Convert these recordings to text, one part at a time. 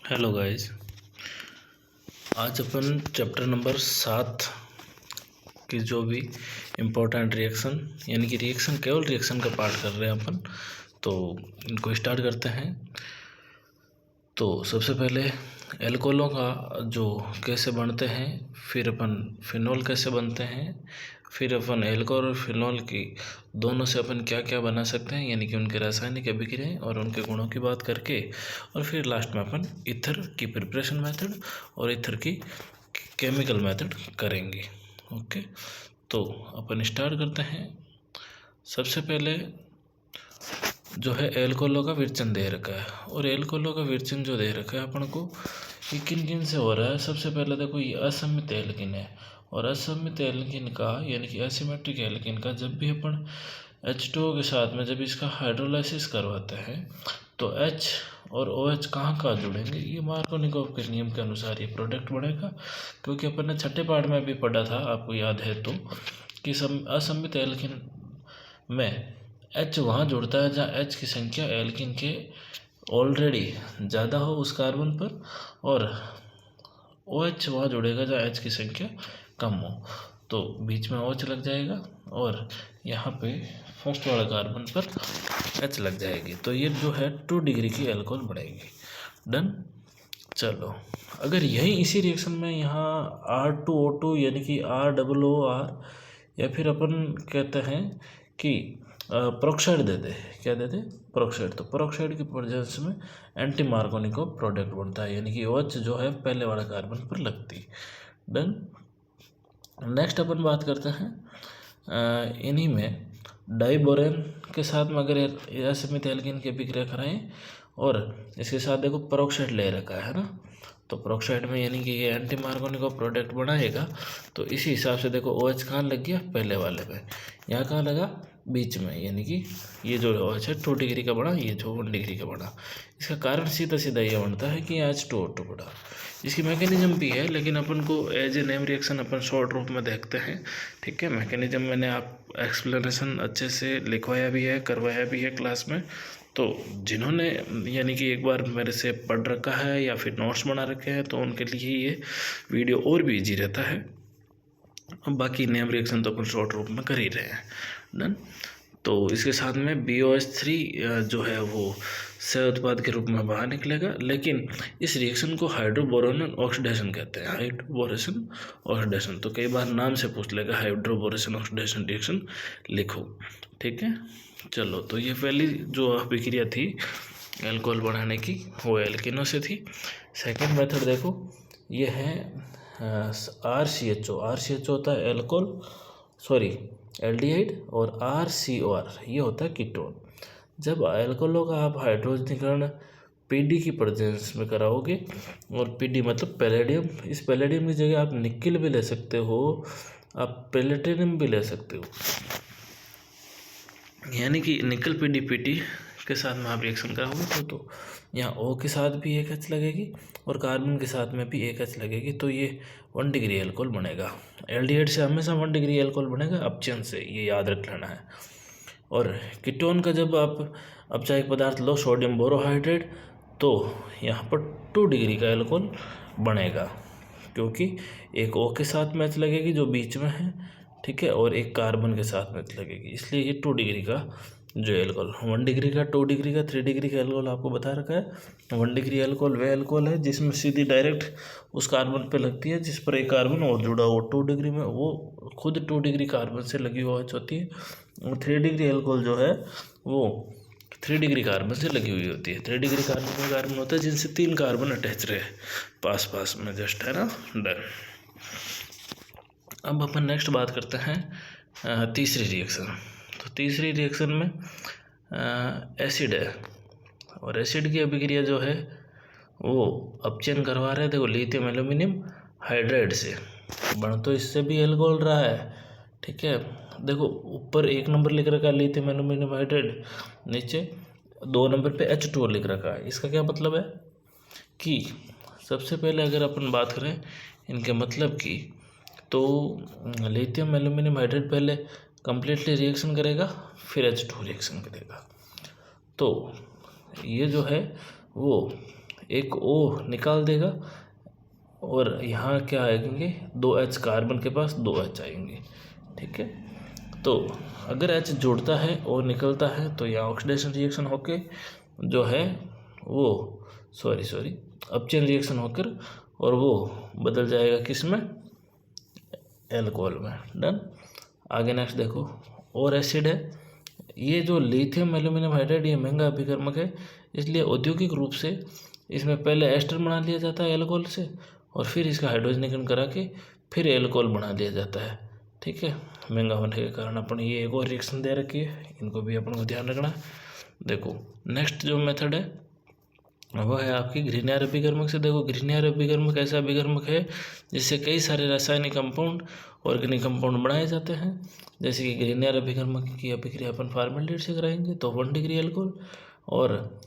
Hello guys. आज अपन chapter number 7 की जो भी इम्पोर्टेंट रिएक्शन यानी कि रिएक्शन केवल रिएक्शन का पार्ट कर रहे हैं अपन, तो इनको स्टार्ट करते हैं। तो सबसे पहले एल्कोहलों का जो कैसे बनते हैं, फिर अपन फिनॉल कैसे बनते हैं, फिर अपन एल्कोहल और फिनॉल की दोनों से अपन क्या क्या बना सकते हैं यानी कि उनके रासायनिक अभिक्रियाएं और उनके गुणों की बात करके, और फिर लास्ट में अपन ईथर की प्रिपरेशन मेथड और ईथर की केमिकल मेथड करेंगे। ओके, तो अपन स्टार्ट करते हैं। सबसे पहले जो है एल्कोहलों का विरचन दे रखा है, और एल्कोहलों का विरचन जो दे रखा है अपन को, ये किन किन से हो रहा है। सबसे पहले देखो, ये असमित एल्किन है, और असमित एल्किन का यानी कि एसिमेट्रिक एल्किन का जब भी अपन H2O के साथ में जब इसका हाइड्रोलाइसिस करवाते हैं तो H और OH कहाँ जुड़ेंगे, ये मार्कोनिकोव के नियम के अनुसार ये प्रोडक्ट बनेगा। क्योंकि अपन ने छठे पार्ट में भी पढ़ा था, आपको याद है तो, कि असमित एल्किन में H वहाँ जुड़ता है जहाँ H की संख्या एल्किन के ऑलरेडी ज़्यादा हो उस कार्बन पर, और OH वहाँ जुड़ेगा जहाँ H की संख्या कम हो। तो बीच में OH लग जाएगा और यहाँ पे फर्स्ट वाले कार्बन पर H लग जाएगी, तो ये जो है 2 डिग्री की एल्कोहल बढ़ेगी। डन। चलो, अगर यही इसी रिएक्शन में यहाँ R2O2 यानी कि ROOR या फिर अपन कहते हैं कि प्रोक्साइड दे दे, क्या दे दे, प्रोक्साइड, तो प्रोक्साइड की प्रेजेंस में एंटी मार्कोनिकोव प्रोडक्ट बनता है यानी कि OH जो है पहले वाले कार्बन पर लगती। डन। नेक्स्ट अपन बात करते हैं इन्हीं में डाइबोरेन के साथ में अगर असमित एल्किन की अभिक्रिया कराएं, और इसके साथ देखो प्रोक्साइड ले रखा है ना, तो प्रोक्साइड में यानी कि ये एंटी मार्कोनिकोव प्रोडक्ट बनाएगा। तो इसी हिसाब से देखो OH कहाँ लग गया, पहले वाले पे, यहाँ कहाँ लगा, बीच में, यानी कि ये जो OH है 2 डिग्री का बना, ये जो 1 डिग्री का बना। इसका कारण सीधा सीधा ये बनता है कि H2O2 बड़ा। इसकी मैकेनिज्म भी है, लेकिन अपन को एज ए नेम रिएक्शन अपन शॉर्ट रूप में देखते हैं। ठीक है, मैकेनिज्म मैंने आप एक्सप्लेनेशन अच्छे से लिखवाया भी है, करवाया भी है क्लास में। तो जिन्होंने यानी कि एक बार मेरे से पढ़ रखा है या फिर नोट्स बना रखे हैं, तो उनके लिए ये वीडियो और भी ईजी रहता है। बाकी नेम रिएक्शन तो अपन शॉर्ट रूप में कर ही रहे हैं। डन। तो इसके साथ में BOH3 जो है वो सह उत्पाद के रूप में बाहर निकलेगा, लेकिन इस रिएक्शन को हाइड्रोबोरोन ऑक्सीडेशन कहते हैं। हाइड्रोबोरेशन ऑक्सीडेशन, तो कई बार नाम से पूछ लेगा, हाइड्रोबोरेशन ऑक्सीडेशन रिएक्शन लिखो। ठीक है, चलो, तो ये पहली जो अभिक्रिया थी एल्कोहल बनाने की, वो एल्किनो से थी। सेकेंड मेथड देखो, ये है RCHO। RCHO होता है एल्कोहल, सॉरी एल्डिहाइड, और RCOR ये होता है कीटोन। जब एल्कोहलों का आप हाइड्रोजनीकरण PD की प्रेजेंस में कराओगे, और PD मतलब पैलेडियम, इस पैलेडियम की जगह आप निकिल भी ले सकते हो, आप प्लेटिनम भी ले सकते हो, यानी कि निकल PDPT के साथ में आप रिएक्शन कराओगे तो यहाँ O के साथ भी एक H लगेगी और कार्बन के साथ में भी एक H लगेगी, तो ये 1 डिग्री एल्कोहल बनेगा। एल्डिहाइड से हमेशा 1 डिग्री एल्कोहल बनेगा, अपचयन से, ये याद रख लेना है। और कीटोन का जब आप अपचायक पदार्थ लो, सोडियम बोरोहाइड्रेट, तो यहाँ पर 2 डिग्री का एल्कोहल बनेगा, क्योंकि एक O के साथ में H लगेगी जो बीच में है, ठीक है, और एक कार्बन के साथ में लगेगी, इसलिए ये 2 डिग्री का जो एल्कोहल, 1 डिग्री का, 2 डिग्री का, 3 डिग्री का एल्कोहल आपको बता रखा है। 1 डिग्री एल्कोहल वह एल्कोहल है जिसमें सीधी डायरेक्ट उस कार्बन पे लगती है जिस पर एक कार्बन और जुड़ा हो। 2 डिग्री में वो खुद 2 डिग्री कार्बन से लगी हुई होती है, और 3 डिग्री एल्कोहल जो है वो 3 डिग्री कार्बन से लगी हुई होती है। 3 डिग्री कार्बन में कार्बन होता है जिनसे 3 कार्बन अटैच रहे पास पास में, जस्ट, है ना। डन। अब अपन नेक्स्ट बात करते हैं तीसरी रिएक्शन। तो तीसरी रिएक्शन में एसिड है, और एसिड की अभिक्रिया जो है वो अपचयन करवा रहे हैं। देखो, लिथियम एल्यूमिनियम हाइड्राइड से बन, तो इससे भी एल्कोहल रहा है। ठीक है, देखो ऊपर 1 नंबर लिख रखा है लिथियम एल्यूमिनियम हाइड्राइड, नीचे 2 नंबर पे H2O लिख रखा है। इसका क्या मतलब है कि सबसे पहले अगर अपन बात करें इनके मतलब की, तो लिथियम एल्यूमिनियम हाइड्राइड पहले कम्प्लीटली रिएक्शन करेगा, फिर H2 रिएक्शन करेगा। तो ये जो है वो एक O निकाल देगा और यहाँ क्या आएंगे, 2H कार्बन के पास 2H आएंगे। ठीक है, तो अगर H जुड़ता है और निकलता है तो यहाँ ऑक्सीडेशन रिएक्शन होके जो है वो सॉरी अपचयन रिएक्शन होकर और वो बदल जाएगा किस में, एल्कोहल में। डन। आगे नेक्स्ट देखो, और एसिड है, ये जो लिथियम एल्यूमिनियम हाइड्राइड ये महंगा अभिकर्मक है, इसलिए औद्योगिक रूप से इसमें पहले एस्टर बना लिया जाता है एल्कोहल से और फिर इसका हाइड्रोजनीकरण करा के फिर एल्कोहल बना लिया जाता है। ठीक है, महंगा होने के कारण अपन ये एक और रिएक्शन दे रखी है, इनको भी अपन को ध्यान रखना। देखो नेक्स्ट जो मेथड है वह है आपकी ग्रीनियर अभिकर्मक से। देखो ग्रीनियर अभिकर्मक ऐसा अभिकर्मक है जिससे कई सारे रासायनिक कंपाउंड ऑर्गेनिक कंपाउंड बनाए जाते हैं। जैसे कि ग्रीनियर अभिकर्मक की अभिक्रिया अपन फार्मेल्डिहाइड से कराएंगे तो 1 डिग्री अल्कोहल, और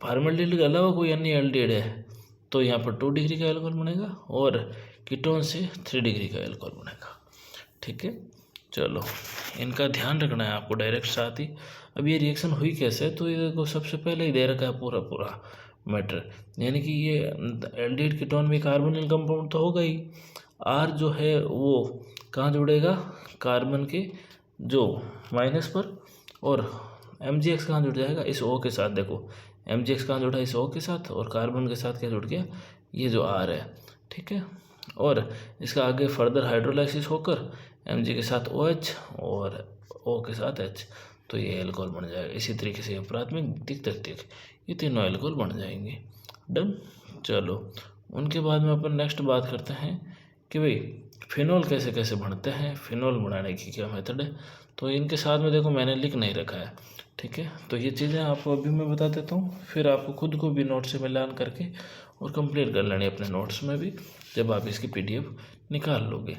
फार्मेल्डिहाइड के अलावा कोई अन्य एल्डिहाइड है तो यहाँ पर 2 डिग्री का अल्कोहल बनेगा, और कीटोन से 3 डिग्री का अल्कोहल बनेगा। ठीक है, चलो इनका ध्यान रखना है आपको डायरेक्ट साथ ही। अब ये रिएक्शन हुई कैसे, तो ये देखो सबसे पहले ही दे रखा है पूरा मैटर, यानी कि ये एल्डिहाइड कीटोन में कार्बोनिल कंपाउंड तो होगा ही, R जो है वो कहाँ जुड़ेगा, कार्बन के जो माइनस पर, और MgX कहाँ जुड़ जाएगा, इस O के साथ। देखो MgX कहाँ जुड़ा है, इस O के साथ, और कार्बन के साथ क्या जुड़ गया, ये जो R है। ठीक है, और इसका आगे फर्दर हाइड्रोलाइसिस होकर Mg के साथ OH और O के साथ H, तो ये एल्कोहल बन जाएगा। इसी तरीके से प्राथमिक द्वितीयक तृतीयक ये तीनों एल्कोहल बन जाएंगे। डन। चलो उनके बाद में अपन नेक्स्ट बात करते हैं कि भाई फिनोल कैसे कैसे बनते हैं, फिनोल बनाने की क्या मेथड है। तो इनके साथ में देखो मैंने लिख नहीं रखा है। ठीक है, तो ये चीज़ें आपको अभी मैं बता देता हूँ, फिर आपको खुद को भी नोट से मिलान करके और कंप्लीट कर लेनी अपने नोट्स में भी, जब आप इसकी PDF निकाल लोगे।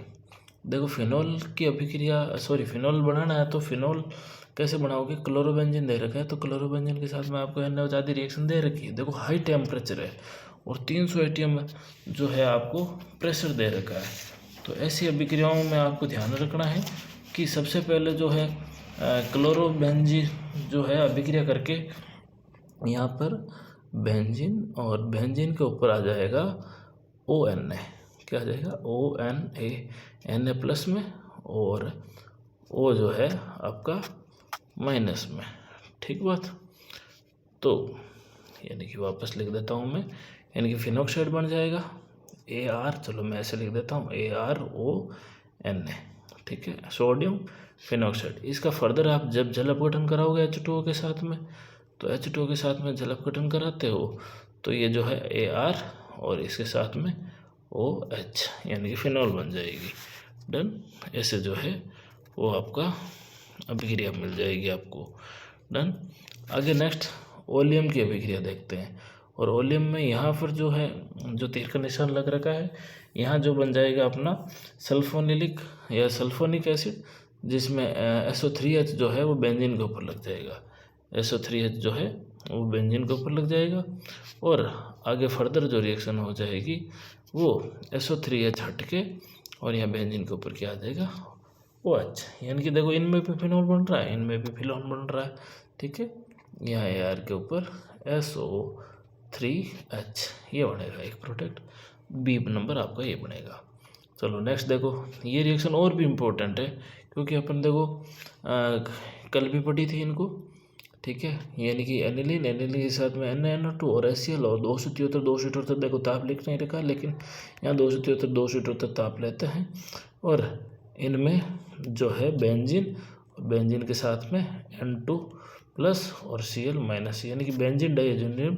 देखो फिनोल की अभिक्रिया फिनोल बनाना है तो फिनोल कैसे बनाओगे, क्लोरोबेंजीन दे रखा है तो क्लोरोबेंजीन के साथ में आपको NH आदि रिएक्शन दे रखी है। देखो हाई टेम्परेचर है और 300 ATM जो है आपको प्रेशर दे रखा है, तो ऐसी अभिक्रियाओं में आपको ध्यान रखना है कि सबसे पहले जो है क्लोरोबेंजीन जो है अभिक्रिया करके यहाँ पर बेंजीन, और बेंजीन के ऊपर आ जाएगा ONA, क्या आ जाएगा ONA, Na प्लस में और O जो है आपका माइनस में। ठीक बात, तो यानी कि वापस लिख देता हूँ मैं, यानी कि फिनॉक्साइड बन जाएगा AR, चलो मैं ऐसे लिख देता हूँ ARONA। ठीक है, सोडियम फिनॉक्साइड। इसका फर्दर आप जब जल अपघटन कराओगे H2O के साथ में, तो H2O के साथ में जल अपघटन कराते हो तो ये जो है AR और इसके साथ में OH, यानी कि फिनॉल बन जाएगी। डन। ऐसे जो है वो आपका अभिक्रिया मिल जाएगी आपको। डन। आगे नेक्स्ट ओलियम की अभिक्रिया देखते हैं, और ओलियम में यहाँ पर जो है जो तीर का निशान लग रखा है, यहाँ जो बन जाएगा अपना सल्फोनिलिक या सल्फोनिक एसिड, जिसमें SO3H जो है वो बेंजीन के ऊपर लग जाएगा। SO3H जो है वो बेंजीन के ऊपर लग जाएगा, और आगे फर्दर जो रिएक्शन हो जाएगी वो SO3H हट के और यहाँ बेंजीन के ऊपर क्या आ जाएगा, OH। यानी कि देखो इनमें भी फिनॉल बन रहा है, इनमें भी फिनॉल बन रहा है। ठीक है, यहाँ AR के ऊपर SO3H ये बनेगा एक प्रोडक्ट, B नंबर आपका ये बनेगा। चलो नेक्स्ट देखो, ये रिएक्शन और भी इम्पोर्टेंट है क्योंकि अपन देखो कल भी पढ़ी थी इनको। ठीक है, यानी कि एनिलीन के साथ में NaNO2 और HCl और 273 देखो ताप लिख नहीं रखा, लेकिन यहाँ 273 ताप लेते हैं, और इनमें जो है बेंजीन, बेंजीन के साथ में N2 प्लस और Cl माइनस, यानी कि बेंजीन डाइजेनियम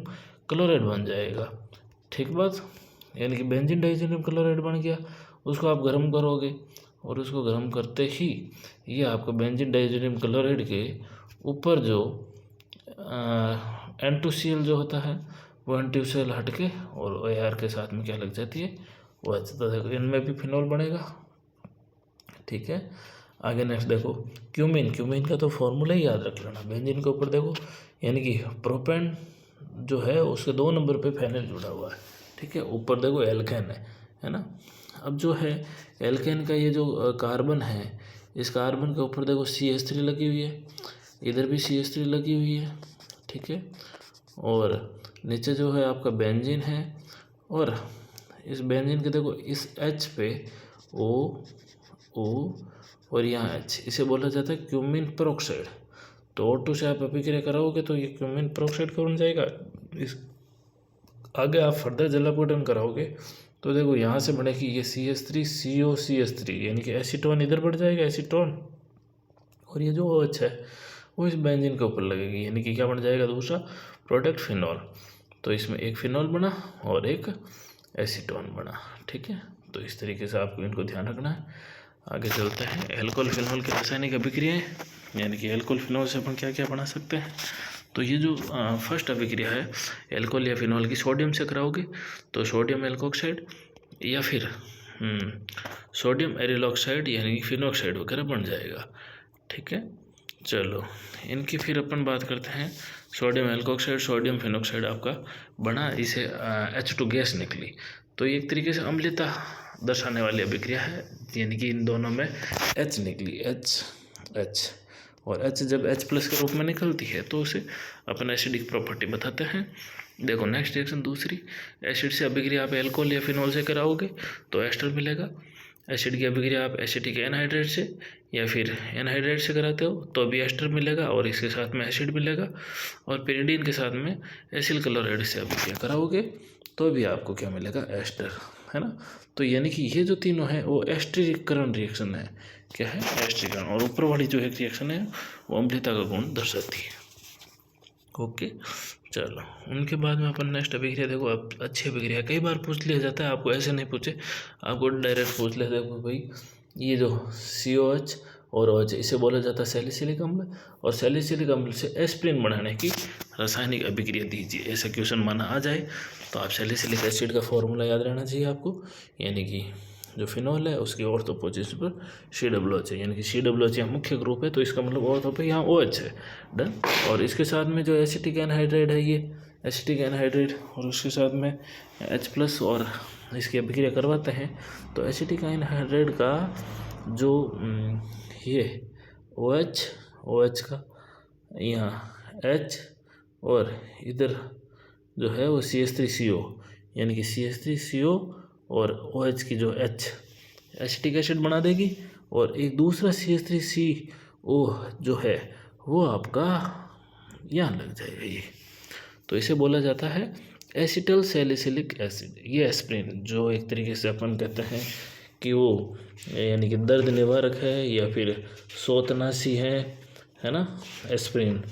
क्लोराइड बन जाएगा। ठीक बात, यानी कि बेंजीन डाइजेनियम क्लोराइड बन गया, उसको आप गर्म करोगे और उसको गर्म करते ही ये आपको बेंजीन डाइजेनियम क्लोराइड के ऊपर जो N2Cl जो होता है वो N2Cl हट के और AR के साथ में क्या लग जाती है, वो अच्छा। देखो इनमें भी फिनॉल बनेगा। ठीक है, आगे नेक्स्ट देखो क्यूमीन का तो फॉर्मूला ही याद रख लेना। बेंजीन के ऊपर देखो, यानी कि प्रोपेन जो है उसके 2 नंबर पे फेनल जुड़ा हुआ है। ठीक है, ऊपर देखो एल्केन है ना। अब जो है एल्केन का ये जो कार्बन है, इस कार्बन के ऊपर देखो CH3 लगी हुई है, इधर भी CH3 लगी हुई है। ठीक है, और नीचे जो है आपका बेंजीन है, और इस बेंजीन के देखो इस H पे O और यहाँ H, इसे बोला जाता है क्यूमीन पेरोक्साइड। तो O2 से आप अभिक्रिया कराओगे तो ये क्यूमीन पेरोक्साइड का बन जाएगा। इस आगे आप फर्दर जलापूटन कराओगे तो देखो यहाँ से बनेगी ये CH3COCH3, यानी कि एसीटोन इधर बढ़ जाएगा, एसीटोन, और ये जो OH है वो इस बेंजीन के ऊपर लगेगी, यानी कि क्या बन जाएगा दूसरा प्रोडक्ट फिनॉल। तो इसमें एक फिनॉल बना और एक एसीटोन बना। ठीक है, तो इस तरीके से आपको इनको ध्यान रखना है। आगे चलते हैं एल्कोहल फिनॉल की रासायनिक अभिक्रियाएं, यानी कि एल्कोहल फिनॉल से अपन क्या क्या बना सकते हैं। तो ये जो फर्स्ट अभिक्रिया है एल्कोहल या फिनॉल की सोडियम से कराओगे तो सोडियम एल्कोक्साइड या फिर सोडियम एरिलॉक्साइड यानी फिनॉक्साइड वगैरह बन जाएगा। ठीक है, चलो इनकी फिर अपन बात करते हैं। सोडियम एल्कोक्साइड सोडियम फिनॉक्साइड आपका बना, इसे H2 गैस निकली, तो ये एक तरीके से अम्लता दर्शाने वाली अभिक्रिया है, यानी कि इन दोनों में H निकली, H और H जब H+ के रूप में निकलती है तो उसे अपन एसिडिक प्रॉपर्टी बताते हैं। देखो नेक्स्ट रिएक्शन दूसरी, एसिड से अभिक्रिया आप एल्कोहल या फिनॉल से कराओगे तो एस्टर मिलेगा। एसिड की अभिक्रिया आप एसिटिक एनहाइड्रेट से या फिर एनहाइड्रेट से कराते हो तो भी एस्टर मिलेगा और इसके साथ में एसिड मिलेगा। और पिरिडीन के साथ में एसिल क्लोराइड से अभिक्रिया कराओगे तो भी आपको क्या मिलेगा, एस्टर, है ना। तो यानी कि ये जो तीनों है वो एस्टरीकरण रिएक्शन है। क्या है, एस्टरीकरण। और ऊपर वाली जो एक रिएक्शन है वो अम्लता का गुण दर्शाती है। ओके, चलो उनके बाद में अपन नेक्स्ट अभिक्रिया देखो। अब अच्छी अभिक्रिया कई बार पूछ लिया जाता है, आपको ऐसे नहीं पूछे, आपको डायरेक्ट पूछ लिया देखो भाई ये जो COH और OH इसे बोला जाता है सैलिसिलिक अम्ल, और सैलिसिलिक अम्ल से एस्प्रिन बनाने की रासायनिक अभिक्रिया दीजिए। ऐसा क्वेश्चन माना आ जाए तो आप सैलिसिलिक एसिड का फॉर्मूला याद रहना चाहिए आपको, यानी कि जो फिनॉल है उसकी ऑर्थो पोजीशन पर COOH है, यानी कि COOH यहाँ मुख्य ग्रुप है तो इसका मतलब ऑर्थो पे यहाँ OH है। डन। और इसके साथ में जो एसिटिक एनहाइड्राइड है ये एसिटिक एनहाइड्राइड और उसके साथ में H+ और इसकी अभिक्रिया करवाते हैं तो एसिटिक एनहाइड्राइड का जो ये OH का यहाँ H और इधर जो है वो CH3CO, यानी कि CH3CO और OH की जो H एसिटिक एसिड बना देगी, और एक दूसरा CH3CO जो है वो आपका यहाँ लग जाएगा ये, तो इसे बोला जाता है एसिटल सैलिसिलिक एसिड। ये एस्प्रिन जो एक तरीके से अपन कहते हैं कि वो यानी कि दर्द निवारक है या फिर सोतनासी है ना, एस्प्रिन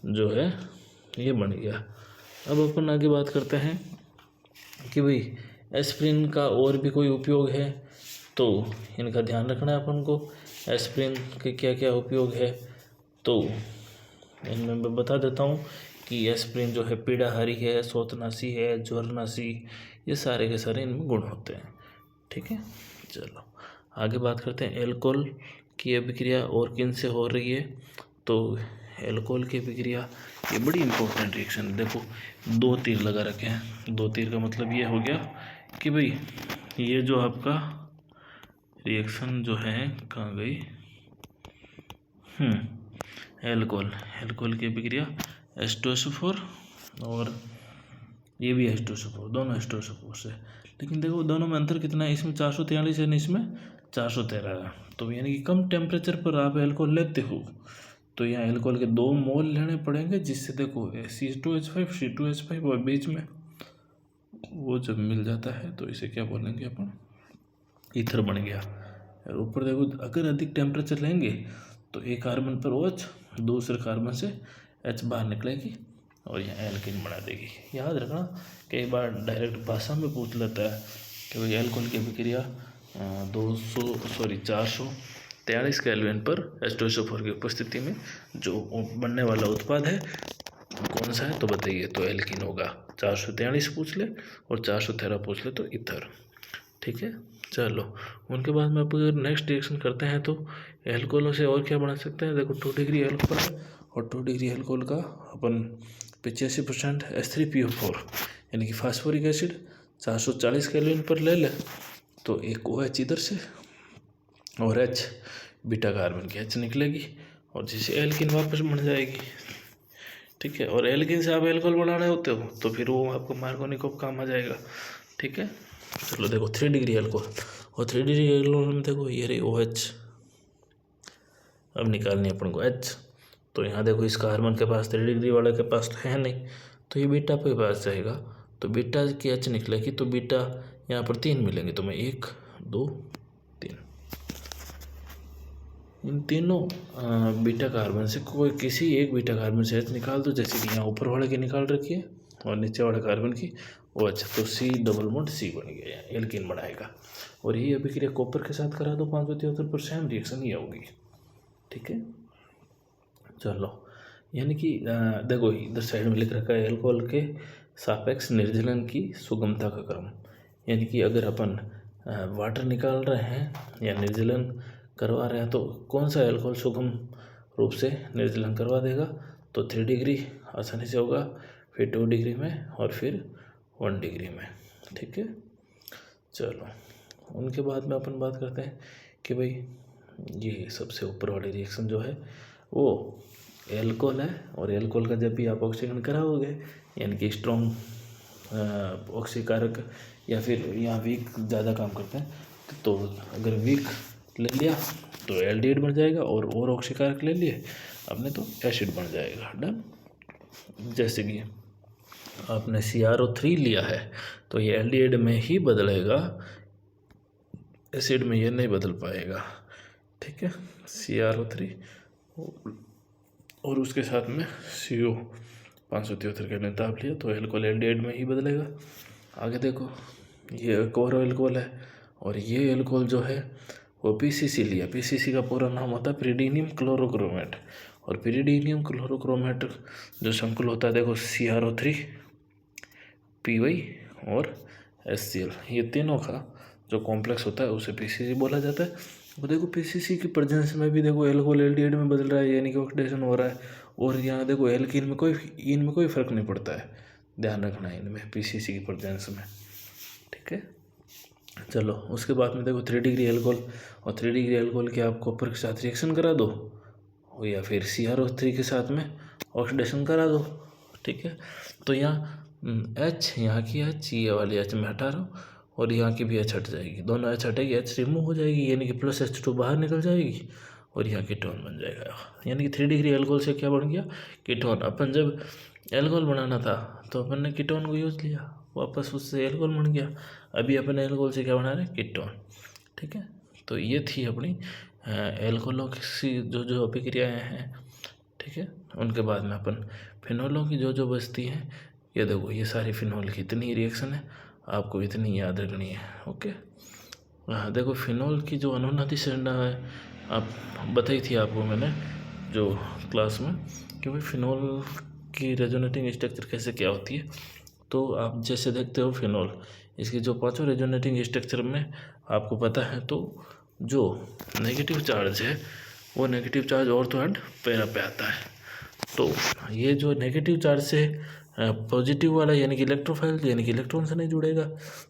जो है ये बन गया। अब अपन आगे बात करते हैं कि भाई एस्प्रिन का और भी कोई उपयोग है, तो इनका ध्यान रखना है अपन को। एस्प्रिन के क्या क्या उपयोग है तो इनमें मैं बता देता हूँ कि एस्प्रिन जो है पीड़ाहारी है, सोतनासी है, ज्वरनासी, ये सारे के सारे इनमें गुण होते हैं। ठीक है, चलो आगे बात करते हैं एल्कोहल की अभिक्रिया और किन से हो रही है। तो एल्कोहल की अभिक्रिया ये बड़ी इंपॉर्टेंट रिएक्शन है। देखो 2 तीर लगा रखे हैं, 2 तीर का मतलब ये हो गया कि भाई ये जो आपका रिएक्शन जो है कहाँ गई, एल्कोहल की अभिक्रिया H2SO4 और ये भी H2SO4, दोनों H2SO4 से। लेकिन देखो दोनों में अंतर कितना है, इसमें 443 है, इसमें 413 है। तो यानी कि कम टेम्परेचर पर आप एल्कोहल लेते हो तो यहाँ एल्कोहल के 2 मोल लेने पड़ेंगे, जिससे देखो C2H5 C2H5 और बीच में वो जब मिल जाता है तो इसे क्या बोलेंगे अपन, ईथर बन गया। और ऊपर देखो अगर अधिक टेम्परेचर लेंगे तो एक कार्बन पर OH, दूसरे कार्बन से H बाहर निकलेगी और यहाँ एल्कीन बना देगी। याद रखना, कई बार डायरेक्ट भाषा में पूछ लेता है कि भाई एल्कोहल की अभिक्रिया 443 केल्विन पर H2SO4 की उपस्थिति में जो बनने वाला उत्पाद है कौन सा है तो बताइए, तो एल्कीन होगा। 443 पूछ ले और 413 पूछ ले तो ईथर। ठीक है, चलो उनके बाद में अपन नेक्स्ट रिएक्शन करते हैं तो एल्कोहलों से और क्या बना सकते हैं। देखो 2 डिग्री एल्कोहल है और 2 डिग्री एल्कोहल का अपन 85% H3PO4 यानी कि फास्फोरिक एसिड 440 केल्विन पर ले ले तो एक OH इधर से और H बीटा कार्बन की H निकलेगी और जिसे एल्कीन वापस बन जाएगी। ठीक है। और एल्कीन से आप एल्कोहल बनाने होते हो तो फिर वो आपको मार्कोनिकोव काम आ जाएगा। ठीक है, चलो देखो 3 डिग्री एल्कोहल, और 3 डिग्री एल्कोहल में देखो ये रही OH, अब निकालनी है अपन को H। तो यहाँ देखो इस कार्बन के पास 3 डिग्री वाले के पास तो है नहीं, तो ये बीटा के पास जाएगा, तो बीटा की H निकलेगी, तो बीटा यहाँ पर 3 मिलेंगे, तो मैं 1 2 3 इन तीनों बीटा कार्बन से कोई किसी एक बीटा कार्बन से H निकाल दो, जैसे कि यहाँ ऊपर वाले की निकाल रखी है और नीचे वाले कार्बन की OH, तो C डबल बॉन्ड C बन गया, एल्कीन बनाएगा। और ये अभिक्रिया कॉपर के साथ करा दो 573 पर, सेम रिएक्शन ये होगी। ठीक है, चलो, यानी कि देखो इधर साइड में लिख रखा है एल्कोहल के सापेक्ष निर्जलन की सुगमता का क्रम, यानी कि अगर अपन वाटर निकाल रहे हैं या निर्जलन करवा रहे हैं तो कौन सा एल्कोहल सुगम रूप से निर्जलन करवा देगा, तो 3 डिग्री आसानी से होगा, फिर 2 डिग्री में, और फिर 1 डिग्री में। ठीक है, चलो उनके बाद में अपन बात करते हैं कि भाई ये सबसे ऊपर वाली रिएक्शन जो है वो एल्कोहल है, और एल्कोहल का जब भी आप ऑक्सीकरण कराओगे, यानी कि स्ट्रॉन्ग ऑक्सीकारक या फिर यहाँ वीक ज़्यादा काम करते हैं, तो अगर वीक ले लिया तो एल्डिहाइड बन जाएगा, और ऑक्सीकारक ले लिए आपने तो एसिड बन जाएगा। डन। जैसे कि आपने CrO3 लिया है तो ये एल्डिहाइड में ही बदलेगा, एसिड में ये नहीं बदल पाएगा। ठीक है, CrO3 और उसके साथ में CO 573 का निताब लिया तो एल्कोहल एल्डिहाइड में ही बदलेगा। आगे देखो ये एक और एल्कोहल है, और ये एल्कोहल जो है वो PCC लिया। PCC का पूरा नाम होता है पिरिडीनियम क्लोरोक्रोमेट, और पिरिडीनियम क्लोरोक्रोमेट जो संकुल होता है देखो CrO3 PY और HCl, ये तीनों का जो कॉम्प्लेक्स होता है उसे PCC बोला जाता है। वो देखो PCC की प्रेजेंस में भी देखो एल्कोहल एल्डिहाइड में बदल रहा है, यानी कि ऑक्सीडेशन हो रहा है, और यहाँ देखो एल्कीन में कोई फर्क नहीं पड़ता है, ध्यान रखना है इनमें PCC की प्रेजेंस में। ठीक है, चलो उसके बाद में देखो 3 डिग्री एल्कोहल, और 3 डिग्री एल्कोहल के आप कॉपर के साथ रिएक्शन करा दो, या फिर CrO3 के साथ में ऑक्सीडेशन करा दो। ठीक है, तो यहाँ H, यहाँ की H, ये वाली H मैं हटा रहा हूँ, और यहाँ की भी H हट जाएगी, दोनों H हटेगी, H रिमूव हो जाएगी, यानी कि प्लस H2 बाहर निकल जाएगी, और यहाँ कीटोन बन जाएगा। यानी कि 3 डिग्री एल्कोहल से क्या बन गया, कीटोन। अपन जब एल्कोहल बनाना था तो अपन ने कीटोन को यूज़ लिया, वापस उससे एल्कोहल बन गया, अभी अपन एल्कोहल से क्या बना रहे हैं, कीटोन। ठीक है, तो ये थी अपनी एल्कोहलों की जो अभिक्रियाएँ हैं। ठीक है, उनके बाद में अपन फिनोलों की जो बचती हैं, ये देखो ये सारी फिनोल की इतनी रिएक्शन है, आपको इतनी याद रखनी है। ओके, देखो फिनोल की जो अनुनादी संरचना है आप बताई थी आपको मैंने जो क्लास में, कि भाई फिनोल की रेजोनेटिंग स्ट्रक्चर कैसे क्या होती है। तो आप जैसे देखते हो फिनोल, इसकी जो 5 रेजोनेटिंग स्ट्रक्चर में आपको पता है, तो जो नेगेटिव चार्ज है वो negative charge ortho and para पे आता है। तो ये जो नेगेटिव चार्ज से पॉजिटिव वाला यानी कि इलेक्ट्रोफाइल यानी कि इलेक्ट्रॉन से नहीं जुड़ेगा,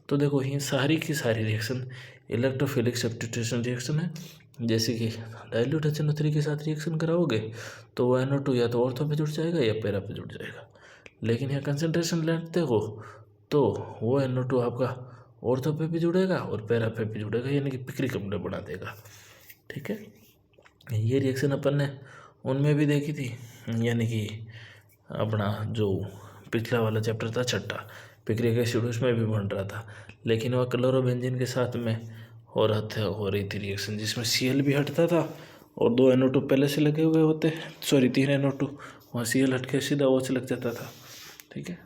तो देखो ये सारी की सारी रिएक्शन इलेक्ट्रोफिलिक सब्स्टिट्यूशन रिएक्शन है। जैसे कि डाइल्यूट HNO3 के साथ रिएक्शन कराओगे तो वो NO2 या तो ऑर्थो पे जुड़ जाएगा या पैरा पे जुड़ जाएगा, लेकिन यहाँ कंसनट्रेशन लेते हो तो वो NO2 आपका ऑर्थो पे भी जुड़ेगा और पैरा पे भी जुड़ेगा, यानी कि पिक्री कपड़े बना देगा। ठीक है, ये रिएक्शन अपन ने उनमें भी देखी थी, यानी कि अपना जो पिछला वाला चैप्टर था छठा, पिक्रिक एसिड, उसमें भी बन रहा था, लेकिन वह क्लोरोबेंजीन के साथ में हो रही थी रिएक्शन, जिसमें Cl भी हटता था और 2 NO2 पहले से लगे हुए होते, 3 NO2, वहाँ Cl हट के सीधा OH लग जाता था। ठीक है,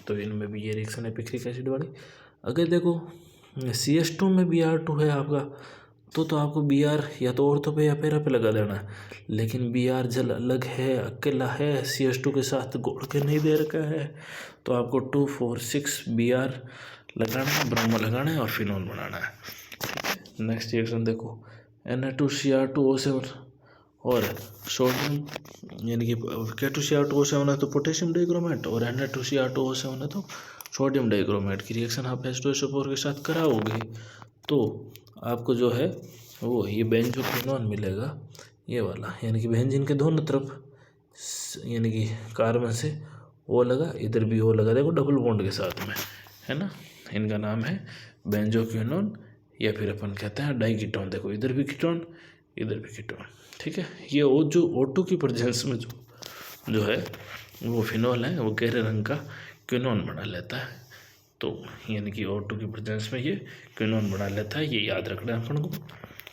तो इनमें भी ये रिएक्शन है पिक्रिक एसिड वाली। अगर देखो CH2 में Br2 है आपका, तो आपको Br या तो ऑर्थो पे या पैरा पे लगा देना है, लेकिन Br जल अलग है, अकेला है, CH2 के साथ गोड़ के नहीं दे रखा है, तो आपको 2 4 6 Br लगाना है, ब्रोमो लगाना है और फिनोल बनाना है। नेक्स्ट रिएक्शन देखो Na2Cr2O7 और सोडियम, यानी कि K2Cr2O7 है तो पोटेशियम डाइक्रोमेट, और Na2Cr2O7 है तो सोडियम डाइक्रोमेट की रिएक्शन आप H2SO4 के साथ कराओगे तो आपको जो है वो ये बेंजोक्विनोन मिलेगा, ये वाला, यानी कि बेंजीन के दोनों तरफ यानी कि कार्बन से O लगा, इधर भी O लगा, देखो डबल बॉन्ड के साथ में, है ना। इनका नाम है बेंजोक्विनोन या फिर अपन कहते हैं डाइकीटोन। देखो इधर भी कीटोन, इधर भी कीटोन, ठीक है। ये जो O2 की प्रेजेंस में जो है वो फिनॉल है, वो गहरे रंग का क्विनोन बना लेता है। तो यानी कि O2 की प्रेजेंस में ये क्विनोन बना लेता है, ये याद रखना है अपन को।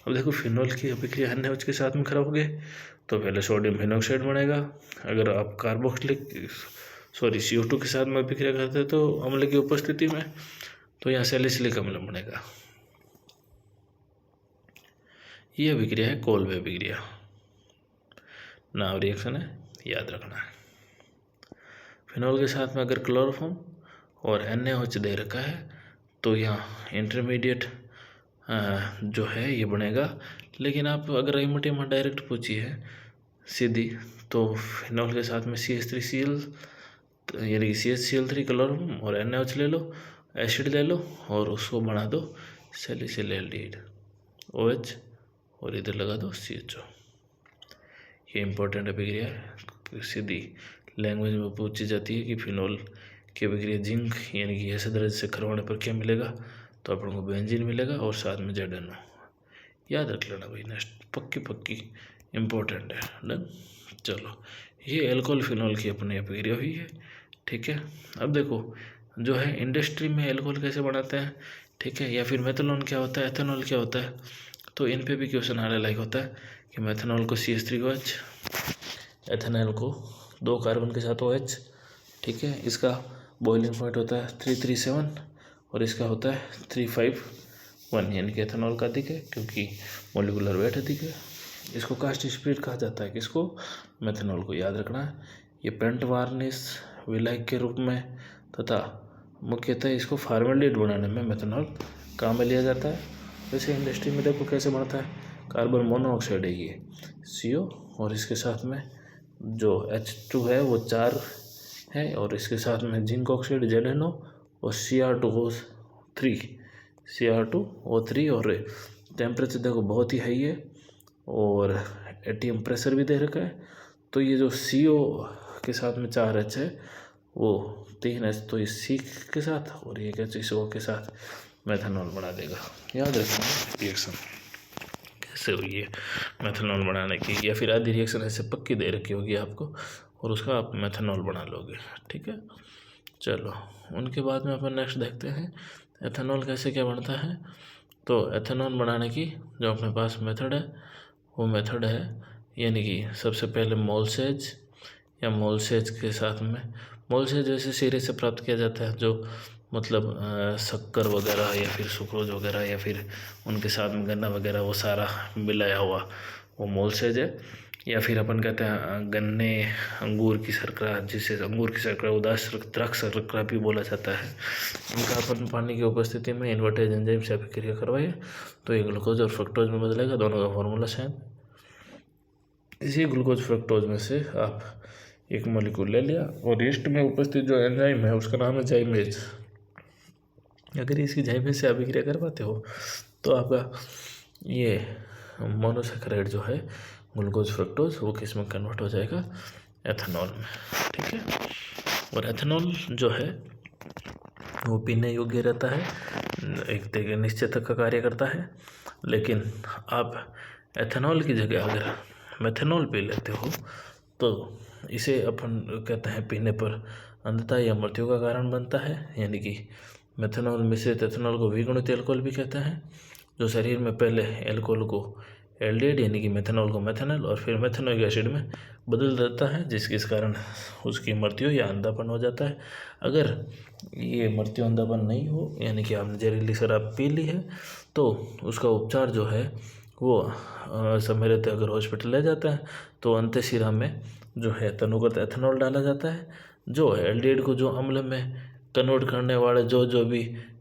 अब देखो फिनॉल की अभिक्रिया NaOH के साथ में करोगे तो पहले सोडियम फिनॉक्साइड बनेगा। अगर आप CO2 के साथ में अभिक्रिया करते हैं तो अम्ल की उपस्थिति में, तो यहाँ सैलिसिलिक अम्ल बनेगा। ये अभिक्रिया है कोल्बे अभिक्रिया, नाम रिएक्शन है, याद रखना है। फिनॉल के साथ में अगर क्लोरोफॉर्म और NaOH दे रखा है तो यहाँ इंटरमीडिएट जो है ये बनेगा। लेकिन आप अगर रेमोटियम डायरेक्ट पूछिए सीधी, तो फिनॉल के साथ में CH3Cl यानी कि CHCl3 क्लोरोफॉर्म और NaOH ले लो, एसिड ले लो और उसको बना दो सैलिसिल एल्डिहाइड OH और इधर लगा दो CHO। ये इंपॉर्टेंट अभिक्रिया है, सीधी लैंग्वेज में पूछी जाती है कि फिनॉल की अभिक्रिया जिंक यानी कि ऐसे दर्ज से करवाने पर क्या मिलेगा, तो अपन को बेंजीन मिलेगा और साथ में ZNO। याद रख लेना भाई, नेक्स्ट पक्की इम्पोर्टेंट है। डन। चलो, ये एल्कोहल फिनॉल की अपनी अभिक्रिया हुई है, ठीक है। अब देखो जो है इंडस्ट्री में एल्कोहल कैसे बनाते हैं, ठीक है, या फिर मेथनॉल क्या होता है, एथेनॉल क्या होता है, तो इन पे भी क्वेश्चन आने लायक होता है कि मेथनॉल को CH3OH, एथेनॉल को 2 कार्बन के साथ OH, ठीक है। इसका बॉइलिंग पॉइंट होता है 337 और इसका होता है 351, यानी कि एथेनॉल का अधिक है क्योंकि मोलिकुलर वेट अधिक है। इसको कास्ट स्पिरिट कहा जाता है, किसको, मेथनॉल को, याद रखना है। ये पेंट वार्निश विलायक के रूप में तथा मुख्यतः इसको फार्मेल्डिहाइड बनाने में मेथनॉल काम में लिया जाता है। वैसे इंडस्ट्री में देखो कैसे बनता है, कार्बन मोनोऑक्साइड है ये CO और इसके साथ में जो H2 है वो 4 है और इसके साथ में जिंक ऑक्साइड ZNO और Cr2O3 और टेम्परेचर देखो बहुत ही हाई है और ATM प्रेशर भी दे रखा है। तो ये जो CO के साथ में 4H है वो 3H, तो इस C के साथ और ये H2O के साथ मेथनॉल बना देगा। याद रखना रिएक्शन कैसे हुई है मेथनॉल बनाने की, या फिर आधी रिएक्शन ऐसे पक्की दे रखी होगी आपको और उसका आप मेथनॉल बना लोगे, ठीक है। चलो, उनके बाद में अपन नेक्स्ट देखते हैं एथेनॉल कैसे क्या बनता है। तो एथेनॉल बनाने की जो अपने पास मेथड है वो मेथड है यानी कि सबसे पहले मोलसेज या मोलसेज के साथ में, मोलसेज जैसे सिरे से प्राप्त किया जाता है, जो मतलब शक्कर वगैरह या फिर सुक्रोज वगैरह या फिर उनके साथ में गन्ना वगैरह वो सारा मिलाया हुआ वो मोलसेज है। या फिर अपन कहते हैं गन्ने अंगूर की शर्करा, जिसे अंगूर की शर्करा उदास द्राक्ष शर्करा भी बोला जाता है, इनका अपन पानी की उपस्थिति में इन्वर्टेज एंजाइम से अभिक्रिया करवाए तो ये ग्लूकोज और फ्रक्टोज में बदलेगा। दोनों का फॉर्मूला सेम। इसी ग्लूकोज फ्रक्टोज में से आप एक मॉलिक्यूल ले लिया और ईस्ट में उपस्थित जो एंजाइम है उसका नाम है जाइमेज। अगर इसकी जाइमेज से अभिक्रिया करवाते हो तो आपका ये मोनोसैकेराइड जो है ग्लूकोज फ्रक्टोज वो किस में कन्वर्ट हो जाएगा, एथेनॉल में, ठीक है। और एथेनॉल जो है वो पीने योग्य रहता है, एक निश्चित तक का कार्य करता है। लेकिन आप एथेनॉल की जगह अगर मेथनॉल पी लेते हो तो इसे अपन कहते हैं पीने पर अंधता या मृत्यु का कारण बनता है। यानी कि मेथनॉल मिश्रित एथेनॉल को विगुणित एल्कोहल भी कहते हैं, जो शरीर में पहले एल्कोहल को एल्डिहाइड यानी कि मेथनॉल को मेथनॉल और फिर मेथनोइक एसिड में बदल देता है, जिसके कारण उसकी मृत्यु या अंधापन हो जाता है। अगर ये मृत्यु अंधापन नहीं हो यानी कि आपने जहरीली शराब पी ली है तो उसका उपचार जो है वो समय रहते अगर हॉस्पिटल ले जाता है तो अंतःशिरा में जो है तनुगत एथेनॉल डाला जाता है, जो एल्डिहाइड को जो अम्ल में कन्वर्ट करने वाले जो भी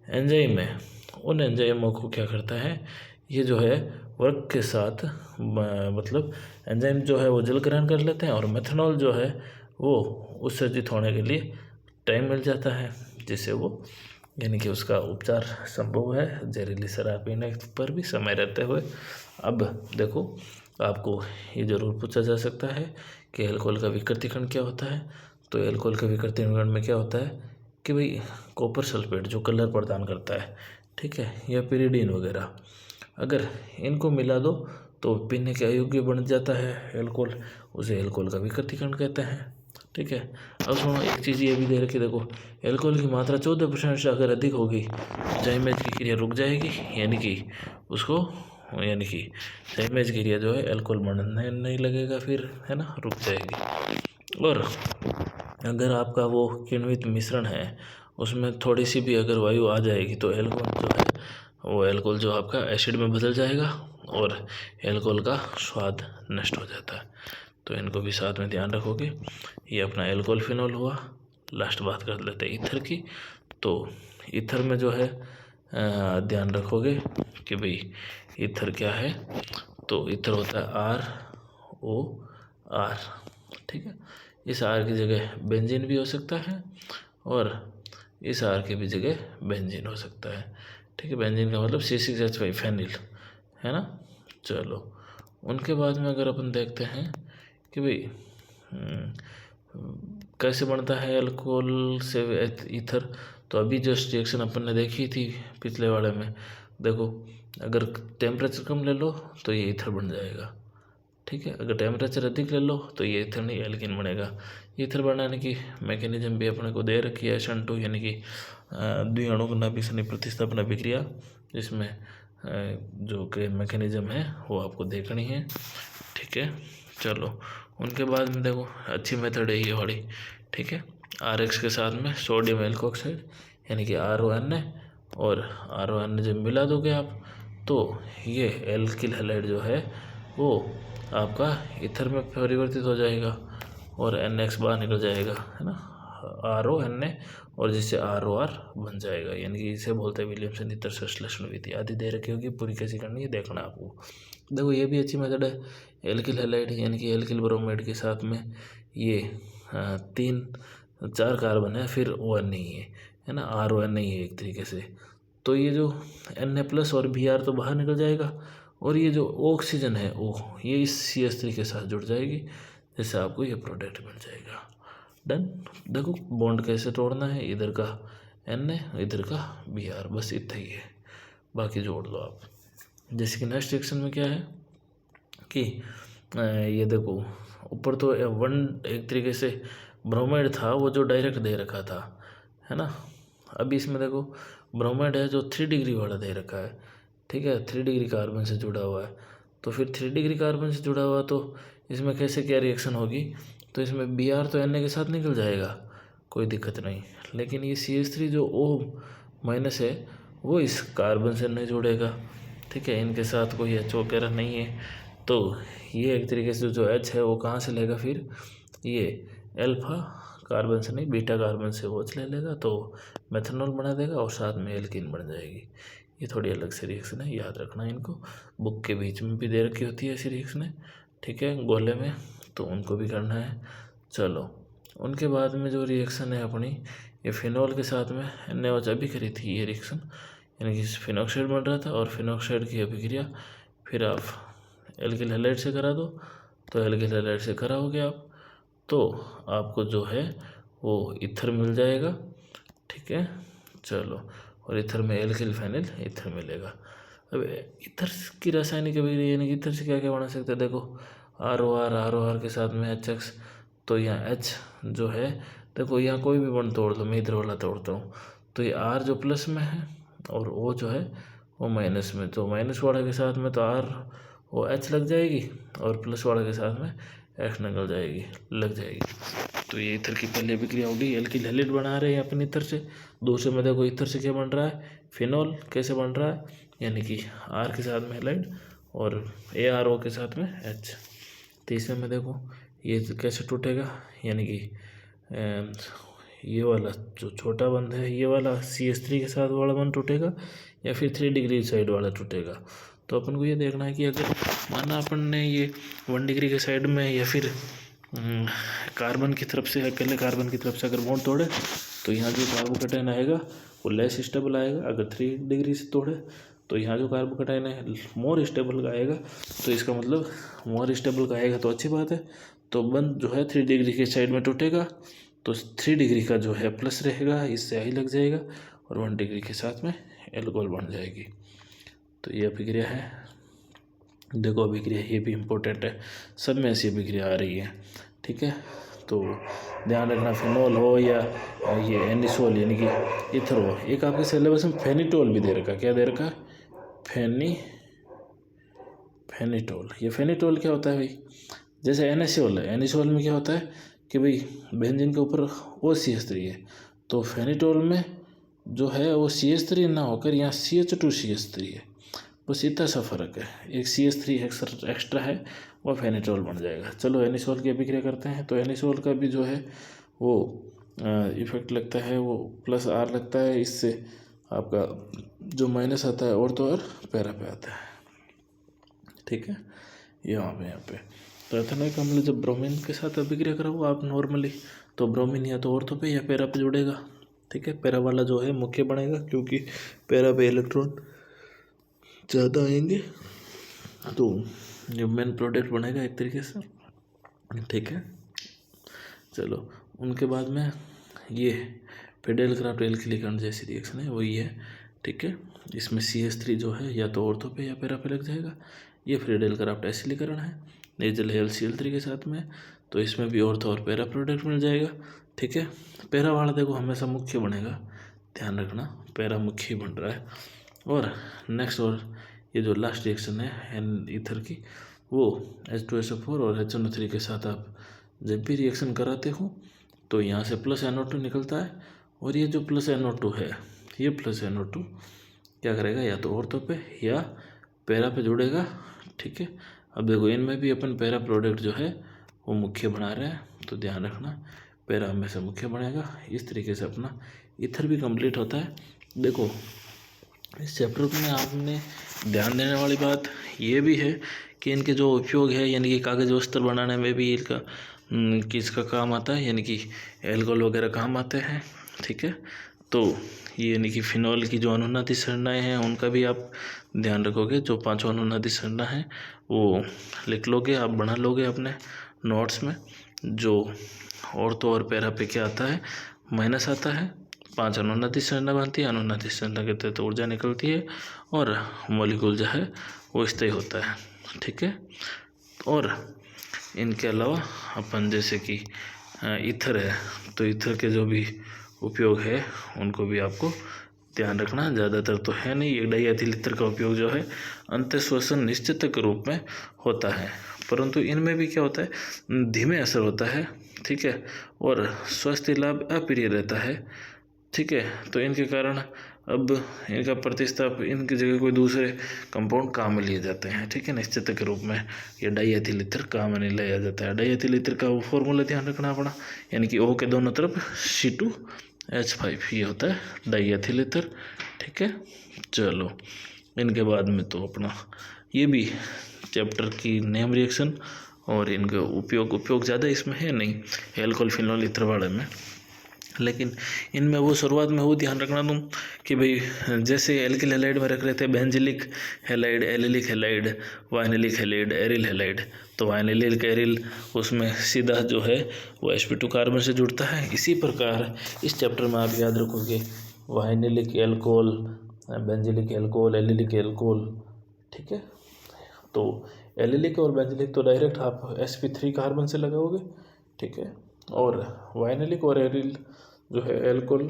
एंजाइम है उन एंजाइमों को क्या करता है, ये जो है वर्क के साथ मतलब एंजाइम जो है वो जल ग्रहण कर लेते हैं और मेथनॉल जो है वो उत्सर्जित होने के लिए टाइम मिल जाता है, जिससे वो यानी कि उसका उपचार संभव है जहरीली शराब पीने पर भी समय रहते हुए। अब देखो आपको ये ज़रूर पूछा जा सकता है कि एल्कोहल का विकृतीकरण क्या होता है। तो एल्कोहल का विकृतीकरण में क्या होता है कि भाई कॉपर सल्फेट जो कलर प्रदान करता है, ठीक है, या पिरिडीन वगैरह, अगर इनको मिला दो तो पीने के अयोग्य बन जाता है एल्कोहल, उसे एल्कोहल का विकृतीकरण कहते हैं, ठीक है। अब सुनो, एक चीज़ ये भी दे रखी, देखो एल्कोहल की मात्रा 14% से अगर अधिक होगी जाइमेज की क्रिया रुक जाएगी, यानी कि जाइमेज क्रिया जो है एल्कोहल बनने नहीं लगेगा फिर, है ना, रुक जाएगी। और अगर आपका वो किण्वित मिश्रण है उसमें थोड़ी सी भी अगर वायु आ जाएगी तो एल्कोहल जो है वो एल्कोहल जो आपका एसिड में बदल जाएगा और एल्कोहल का स्वाद नष्ट हो जाता है। तो इनको भी साथ में ध्यान रखोगे। ये अपना एल्कोहल फिनॉल हुआ। लास्ट बात कर लेते हैं ईथर की। तो ईथर में जो है ध्यान रखोगे कि भाई ईथर क्या है, तो ईथर होता है ROR, ठीक है। इस R की जगह बेंजीन भी हो सकता है और इस R की भी जगह बेंजीन हो सकता है, ठीक है। बेंजीन का मतलब C6H5 फेनिल, है ना। चलो, उनके बाद में अगर अपन देखते हैं कि भाई कैसे बनता है अल्कोहल से ईथर, तो अभी जस्ट रिएक्शन अपन ने देखी थी पिछले वाले में। देखो, अगर टेम्परेचर कम ले लो तो ये ईथर बन जाएगा, ठीक है। अगर टेम्परेचर अधिक ले लो तो ये ईथर नहीं एल्कीन बनेगा। ईथर बनाने की मैकेनिज्म भी अपने को दे रखी है SN2, यानी कि द्विअणु नाभिक प्रतिस्थापन अभिक्रिया, जिसमें जो कि मैकेनिज्म है वो आपको देखनी है, ठीक है। चलो, उनके बाद में देखो अच्छी मेथड है ये वाली, ठीक है। RX के साथ में सोडियम एल्कोक्साइड यानी कि RONA, और RONA जब मिला दोगे आप तो ये एल्किल हैलाइड जो है वो आपका ईथर में परिवर्तित हो जाएगा और NX बाहर निकल जाएगा, है ना, RONA, और जिससे ROR बन जाएगा, यानी कि इसे बोलते हैं विलियमसन ईथर संश्लेषण विधि। आदि दे रखी होगी, पूरी कैसी करनी है देखना आपको। देखो, ये भी अच्छी मेथड है। एल्किल हैलाइड यानी कि एल्किल ब्रोमाइड के साथ में ये 3-4 कार्बन है, फिर ON नहीं है ना, RON नहीं है एक तरीके से। तो ये जो Na+ और Br तो बाहर निकल जाएगा, और ये जो ऑक्सीजन है O, ये इस CH3 के साथ जुड़ जाएगी, जिससे आपको ये प्रोडक्ट मिल जाएगा। डन। देखो बॉन्ड कैसे तोड़ना है, इधर का Na, इधर का Br, बस इतना ही है, बाकी जोड़ लो आप। जैसे कि नेक्स्ट रिएक्शन में क्या है कि ये देखो, ऊपर तो एक तरीके से ब्रोमाइड था वो जो डायरेक्ट दे रखा था, है ना। अभी इसमें देखो ब्रोमाइड है जो 3 डिग्री वाला दे रखा है, ठीक है, 3 डिग्री कार्बन से जुड़ा हुआ है। तो फिर 3 डिग्री कार्बन से जुड़ा हुआ तो इसमें कैसे क्या रिएक्शन होगी, तो इसमें Br तो Na के साथ निकल जाएगा, कोई दिक्कत नहीं। लेकिन ये CH3 जो O- है वो इस कार्बन से नहीं जुड़ेगा, ठीक है, इनके साथ कोई H वगैरह नहीं है। तो ये एक तरीके से जो H है वो कहाँ से लेगा, फिर ये अल्फा कार्बन से नहीं बीटा कार्बन से OH ले लेगा, तो मेथनॉल बना देगा और साथ में एल्कीन बन जाएगी। ये थोड़ी अलग से रिएक्शन है, याद रखना इनको। बुक के बीच में भी दे रखी होती है ऐसी रिएक्शन, ठीक है, गोले में, तो उनको भी करना है। चलो, उनके बाद में जो रिएक्शन है अपनी, ये फिनॉल के साथ में NaOH अभी करी थी ये रिएक्शन, यानी कि फिनॉक्साइड बन रहा था और फिनॉक्साइड की अभिक्रिया फिर आप एल्किल हैलाइड से करा दो, तो एल्किल हैलाइड से कराओगे आप तो आपको जो है वो ईथर मिल जाएगा, ठीक है। चलो, और ईथर में एल्किल फेनिल ईथर मिलेगा। अब ईथर की रासायनिक अभिक्रिया यानी कि ईथर से क्या क्या बना सकते हैं, देखो ROR के साथ में HX, तो यहाँ H जो है, देखो यहाँ कोई भी बॉन्ड तोड़ दो, मैं इधर वाला तोड़ता हूँ, तो ये R जो प्लस में है और O जो है वो माइनस में, तो माइनस वाले के साथ में तो ROH लग जाएगी और प्लस वाले के साथ में X निकल जाएगी, लग जाएगी। तो ये ईथर की पहली अभिक्रिया होगी, एल्किल हैलाइड बना रहे हैं अपन ईथर से। दूसरे में देखो ईथर से क्या बन रहा है, फिनॉल कैसे बन रहा है, यानी कि R के साथ में हैलाइड और ARO के साथ में H। तीसरे में देखो ये कैसे टूटेगा, यानी कि ये वाला जो छोटा बंद है ये वाला CH3 के साथ वाला बंद टूटेगा या फिर 3 डिग्री साइड वाला टूटेगा। तो अपन को ये देखना है कि अगर माना अपन ने ये 1 डिग्री के साइड में या फिर कार्बन की तरफ से, अकेले कार्बन की तरफ से अगर बॉन्ड तोड़े तो यहाँ जो कार्बोकेटायन आएगा वो लेस स्टेबल आएगा। अगर 3 डिग्री से तोड़े तो यहाँ जो कार्बोकेटाइन है मोर स्टेबल का आएगा, तो इसका मतलब मोर स्टेबल का आएगा तो अच्छी बात है। तो बंद जो है 3 डिग्री के साइड में टूटेगा, तो 3 डिग्री का जो है प्लस रहेगा, इससे आई लग जाएगा और 1 डिग्री के साथ में एल्कोहल बन जाएगी। तो ये अभिक्रिया है। देखो अभिक्रिया ये भी इम्पोर्टेंट है, सब में ऐसी अभिक्रिया आ रही है, ठीक है। तो ध्यान रखना, फिनॉल हो या ये एनिसोल यानी कि इथर हो। एक आपके सिलेबस में फेनिटोल भी दे रखा, क्या दे रखा? फेनिटोल। ये फेनिटोल क्या होता है भाई? जैसे एनिसोल है, एनिसोल में क्या होता है कि भाई बेंजीन के ऊपर OCH3 है, तो फेनिटोल में जो है वो CH3 ना होकर यहाँ CH2CH3 है, बस इतना सा फर्क है, एक CH3 एक्स्ट्रा है, वो फेनिटोल बन जाएगा। चलो एनिसोल की अभिक्रिया करते हैं। तो एनिसोल का भी जो है वो इफेक्ट लगता है, वो +R लगता है, इससे आपका जो माइनस आता है और तो और पैरा पे आता है, ठीक है। यहाँ पे तो एथेनॉइक अम्ल जब ब्रोमीन के साथ अभिक्रिया कराओ आप नॉर्मली, तो ब्रोमीन या तो ऑर्थो पे या पैरा पे जुड़ेगा, ठीक है। पैरा वाला जो है मुख्य बनेगा, क्योंकि पैरा पे इलेक्ट्रॉन ज़्यादा आएंगे, तो ये मेन प्रोडक्ट बनेगा एक तरीके से, ठीक है। चलो उनके बाद में ये फिडेलक्राफ्ट एल्किलीकरण जैसी रिएक्शन है, वही है, ठीक है। इसमें CH3 जो है या तो ऑर्थो पे या पैरा पे लग जाएगा। ये फिडेलक्राफ्ट एसिलीकरण है नेजल HCl3 के साथ में, तो इसमें भी ऑर्थो और पैरा प्रोडक्ट मिल जाएगा, ठीक है। पैरा वाला देखो हमेशा मुख्य बनेगा, ध्यान रखना पैरा मुख्य ही बन रहा है। और नेक्स्ट, और ये जो लास्ट रिएक्शन है ईथर की, वो H2SO4 और HNO3 के साथ आप जब भी रिएक्शन कराते हो तो यहाँ से +NO2 निकलता है, और ये जो +NO2 है, ये +NO2 क्या करेगा, या तो ऑर्थो पे या पैरा पे जुड़ेगा, ठीक है। अब देखो इनमें भी अपन पैरा प्रोडक्ट जो है वो मुख्य बना रहे हैं, तो ध्यान रखना पैरा में से मुख्य बनेगा। इस तरीके से अपना ईथर भी कंप्लीट होता है। देखो इस चैप्टर में आपने ध्यान देने वाली बात ये भी है कि इनके जो उपयोग है, यानी कि कागज़ वस्त्र बनाने में भी इनका किसका काम आता है, यानी कि एल्कोहल वगैरह काम आते हैं, ठीक है। तो ये यानी कि फिनॉल की जो अनुनादी संरचनाएं हैं उनका भी आप ध्यान रखोगे। जो 5 अनुनादी संरचना है वो लिख लोगे, आप बना लोगे अपने नोट्स में। जो ऑर्थो और पैरा पे क्या आता है, माइनस आता है, 5 अनुनादी संरचना बनती है, अनुनादी संरचना के तहत ऊर्जा निकलती है और मॉलिक्यूल जो है वो स्थायी होता है, ठीक है। और इनके अलावा अपन जैसे कि ईथर है, तो ईथर के जो भी उपयोग है उनको भी आपको ध्यान रखना। ज़्यादातर तो है नहीं, एक डाईएथिल ईथर का उपयोग जो है अंतःश्वसन निश्चित के रूप में होता है, परंतु इनमें भी क्या होता है, धीमे असर होता है, ठीक है, और स्वास्थ्य लाभ अप्रिय रहता है, ठीक है। तो इनके कारण अब इनका प्रतिस्थाप इनकी जगह कोई दूसरे कंपाउंड काम में लिए जाते हैं, ठीक है, निश्चित के रूप में ये डाईएथिल ईथर काम में लिया जाता है। डाईएथिल ईथर का वो फॉर्मूला ध्यान रखना पड़ा, यानी कि O के दोनों तरफ C2H5, ये होता है डाईएथिल ईथर, ठीक है। चलो इनके बाद में तो अपना ये भी चैप्टर की नेम रिएक्शन और इनका उपयोग ज़्यादा इसमें है नहीं एल्कोहल फिनॉल ईथर वाले में, लेकिन इनमें वो शुरुआत में वो ध्यान रखना तुम कि भाई जैसे एल्किल हैलाइड में रख रहे थे benzylic halide, allylic halide, vinylic halide, aryl halide, तो वाइनिलिक एरिल उसमें सीधा जो है वो sp2 कार्बन से जुड़ता है। इसी प्रकार इस चैप्टर में आप याद रखोगे vinylic alcohol, benzylic alcohol, allylic alcohol, ठीक है। तो एलिलिक और बेंजिलिक तो डायरेक्ट आप sp3 कार्बन से लगाओगे, ठीक है, और वाइनिलिक और एरिल जो है एल्कोहल,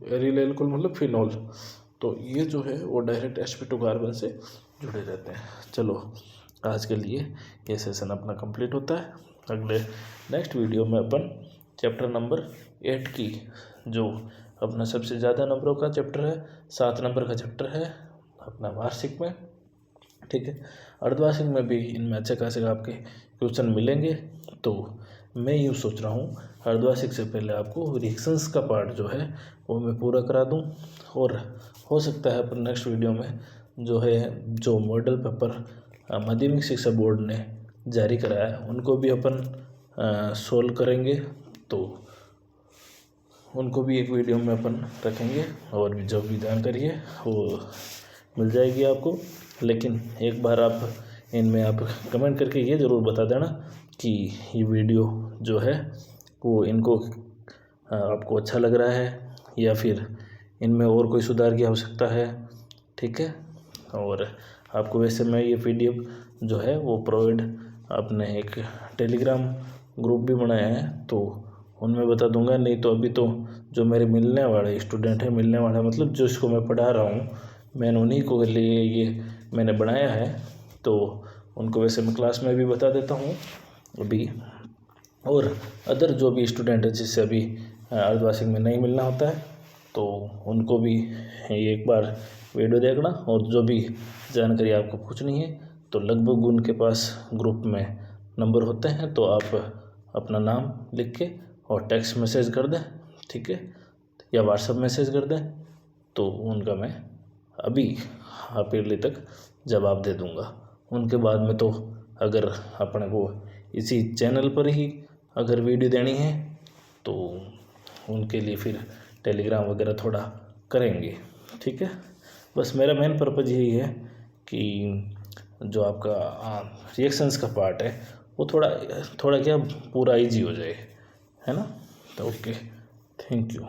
एरिल एल्कोहल मतलब फिनॉल, तो ये जो है वो डायरेक्ट sp2 कार्बन से जुड़े रहते हैं। चलो आज के लिए ये सेशन अपना कंप्लीट होता है। अगले नेक्स्ट वीडियो में अपन चैप्टर नंबर 8 की, जो अपना सबसे ज़्यादा नंबरों का चैप्टर है, 7 नंबर का चैप्टर है अपना वार्षिक में, ठीक है। अर्धवार्षिक में भी इनमें अच्छे खासे आपके क्वेश्चन मिलेंगे, तो मैं यूँ सोच रहा हूँ अर्धवार्षिक से पहले आपको रिएक्शंस का पार्ट जो है वो मैं पूरा करा दूँ, और हो सकता है अपन नेक्स्ट वीडियो में जो है जो मॉडल पेपर माध्यमिक शिक्षा बोर्ड ने जारी कराया है उनको भी अपन सोल्व करेंगे, तो उनको भी एक वीडियो में अपन रखेंगे, और भी जो भी जानकारी है वो मिल जाएगी आपको। लेकिन एक बार आप इनमें आप कमेंट करके ये ज़रूर बता देना कि ये वीडियो जो है वो इनको आपको अच्छा लग रहा है या फिर इनमें और कोई सुधार की आवश्यकता है, ठीक है। और आपको वैसे मैं ये PDF जो है वो प्रोवाइड आपने एक टेलीग्राम ग्रुप भी बनाया है तो उनमें बता दूंगा। नहीं तो अभी तो जो मेरे मिलने वाले स्टूडेंट हैं, मिलने वाला मतलब जो इसको मैं पढ़ा रहा हूँ, मैंने उन्हीं को लिए ये मैंने बनाया है, तो उनको वैसे मैं क्लास में भी बता देता हूँ अभी। और अदर जो भी स्टूडेंट है जिससे अभी अर्धवार्षिक में नहीं मिलना होता है तो उनको भी एक बार वीडियो देखना। और जो भी जानकारी आपको पूछनी है तो लगभग उनके पास ग्रुप में नंबर होते हैं, तो आप अपना नाम लिख के और टेक्स्ट मैसेज कर दें, ठीक है, या व्हाट्सएप मैसेज कर दें, तो उनका मैं अभी हाफ ईयरली तक जवाब दे दूंगा। उनके बाद में तो अगर अपने को इसी चैनल पर ही अगर वीडियो देनी है तो उनके लिए फिर टेलीग्राम वगैरह थोड़ा करेंगे, ठीक है। बस मेरा मेन पर्पज़ यही है कि जो आपका रिएक्शंस का पार्ट है वो थोड़ा क्या पूरा इजी हो जाए, है ना। तो ओके, थैंक यू।